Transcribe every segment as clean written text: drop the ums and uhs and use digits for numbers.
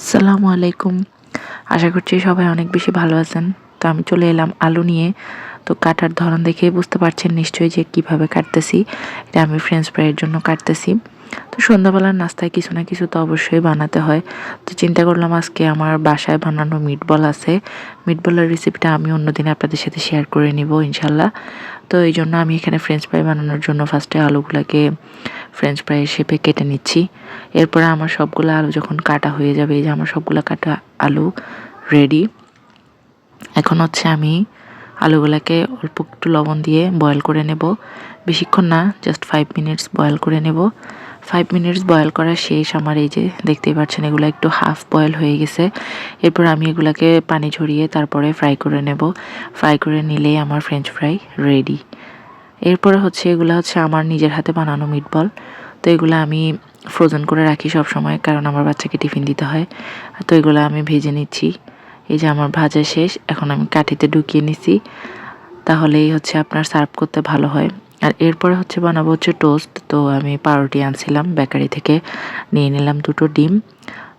আসসালামু আলাইকুম। আশা করছি সবাই অনেক বেশি ভালো আছেন। তো আমি চলে এলাম আলু নিয়ে। তো কাটার ধরন দেখেই বুঝতে পারছেন নিশ্চয়ই যে কিভাবে কাটতেছি। এটা আমি ফ্রেঞ্চ ফ্রাইয়ের জন্য কাটতেছি। তো সন্ধ্যাবেলার নাস্তায় কিছু না কিছু তো অবশ্যই বানাতে হয়। তো চিন্তা করলাম আজকে আমার বাসায় বানানো মিটবল আছে। মিটবলের রেসিপিটা আমি অন্যদিন আপনাদের সাথে শেয়ার করে নিব ইনশাল্লাহ। তো এই জন্য আমি এখানে ফ্রেঞ্চ ফ্রাই বানানোর জন্য ফার্স্টে আলুগুলাকে ফ্রেঞ্চ ফ্রাই শেপে কেটে নিচ্ছি। এরপরে আমার সবগুলো আলু যখন কাটা হয়ে যাবে, এই যে আমার সবগুলো কাটা আলু রেডি। এখন হচ্ছে আমি আলুগুলাকে অল্প একটু লবণ দিয়ে বয়েল করে নেব। বেশিক্ষণ না, জাস্ট 5 মিনিটস বয়েল করে নেব। 5 মিনিটস বয়েল করা শেষ আমার। এই যে দেখতেই পাচ্ছেন এগুলো একটু হাফ বয়েল হয়ে গেছে। এরপর আমি এগুলাকে পানি ঝরিয়ে তারপরে ফ্রাই করে নেব। ফ্রাই করে নিলেই আমার ফ্রেঞ্চ ফ্রাই রেডি। এরপরে হচ্ছে এগুলো হচ্ছে আমার নিজের হাতে বানানো মিটবল। তো এগুলো আমি ফ্রোজেন করে রাখি সব সময়, কারণ আমার বাচ্চাকে টিফিন দিতে হয়। তো এগুলো আমি ভেজে নিচ্ছি। এই যে আমার ভাজা শেষ, এখন আমি কাঠিতে ঢুকিয়ে নিছি, তাহলেই হচ্ছে আপনার সার্ভ করতে ভালো হয়। আর এরপরে হচ্ছে বানাবো হচ্ছে টোস্ট। তো আমি পাউরুটি আনছিলাম বেকারি থেকে, নিয়ে নিলাম 2টো ডিম।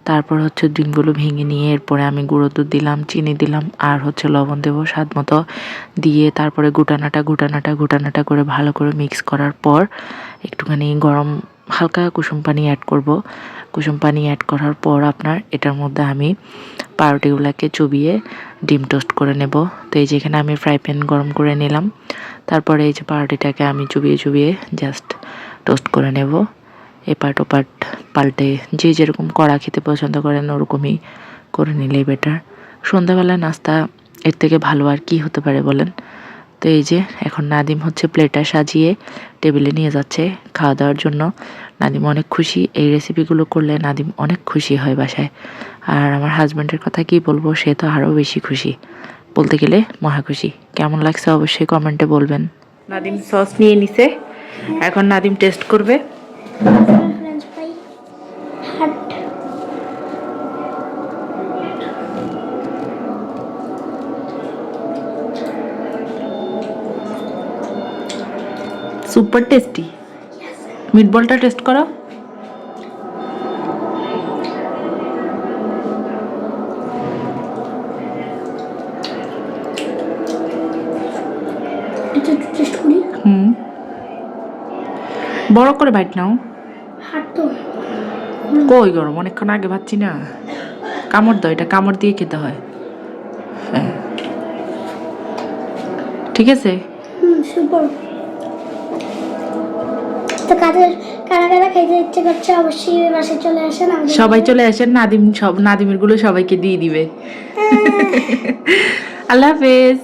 তারপর হচ্ছে ডিমগুলো ভেঙে নিয়ে এরপরে আমি গুঁড়ো দুধ দিলাম, চিনি দিলাম, আর হচ্ছে লবণ দেবো স্বাদ মতো। দিয়ে তারপরে ঘুটানাটা করে ভালো করে মিক্স করার পর একটুখানি গরম হালকা কুসুম পানি অ্যাড করব। কুসুম পানি অ্যাড করার পর আপনার এটার মধ্যে আমি পাউরুটিগুলোকে চুবিয়ে ডিম টোস্ট করে নেব। তো এই যেখানে আমি ফ্রাই প্যান গরম করে নিলাম। তারপরে এই যে পাউরুটিটাকে আমি চুবিয়ে জাস্ট টোস্ট করে নেব। এপার্ট ওপার্ট পাল্টে যে যেরকম কড়া খেতে পছন্দ করেন ওরকমই করে নিলেই বেটার। সন্ধ্যাবেলায় নাস্তা এর থেকে ভালো আর কি হতে পারে বলেন। তো এই যে এখন নাদিম হচ্ছে প্লেটটা সাজিয়ে টেবিলে নিয়ে যাচ্ছে খাওয়া দাওয়ার জন্য। নাদিম অনেক খুশি, এই রেসিপিগুলো করলে নাদিম অনেক খুশি হয় বাসায়। আর আমার হাজব্যান্ডের কথা কি বলবো, সে তো আরও বেশি খুশি, বলতে গেলে মহা খুশি। কেমন লাগছে অবশ্যই কমেন্টে বলবেন। নাদিম সস নিয়ে নিছে, এখন নাদিম টেস্ট করবে। ফ্রেঞ্চ ফ্রাই হাট সুপার টেস্টি। মিটবলটা টেস্ট করো। এটা একটু টেস্ট করি। বড় করে বাইট নাও। হাট তো কই গরম, অনেকক্ষণ আগে ভাবছি না। কামড় দাও, এটা কামড় দিয়ে খেতে হয়। হ্যাঁ, ঠিক আছে। সুপার। তো কাদের কারা কারা খাইতে ইচ্ছে করছে অবশ্যই বাসায় চলে আসেন। সবাই চলে আসেন, নাদিমের গুলো সবাইকে দিয়ে দিবে। আল্লাহ হাফেজ।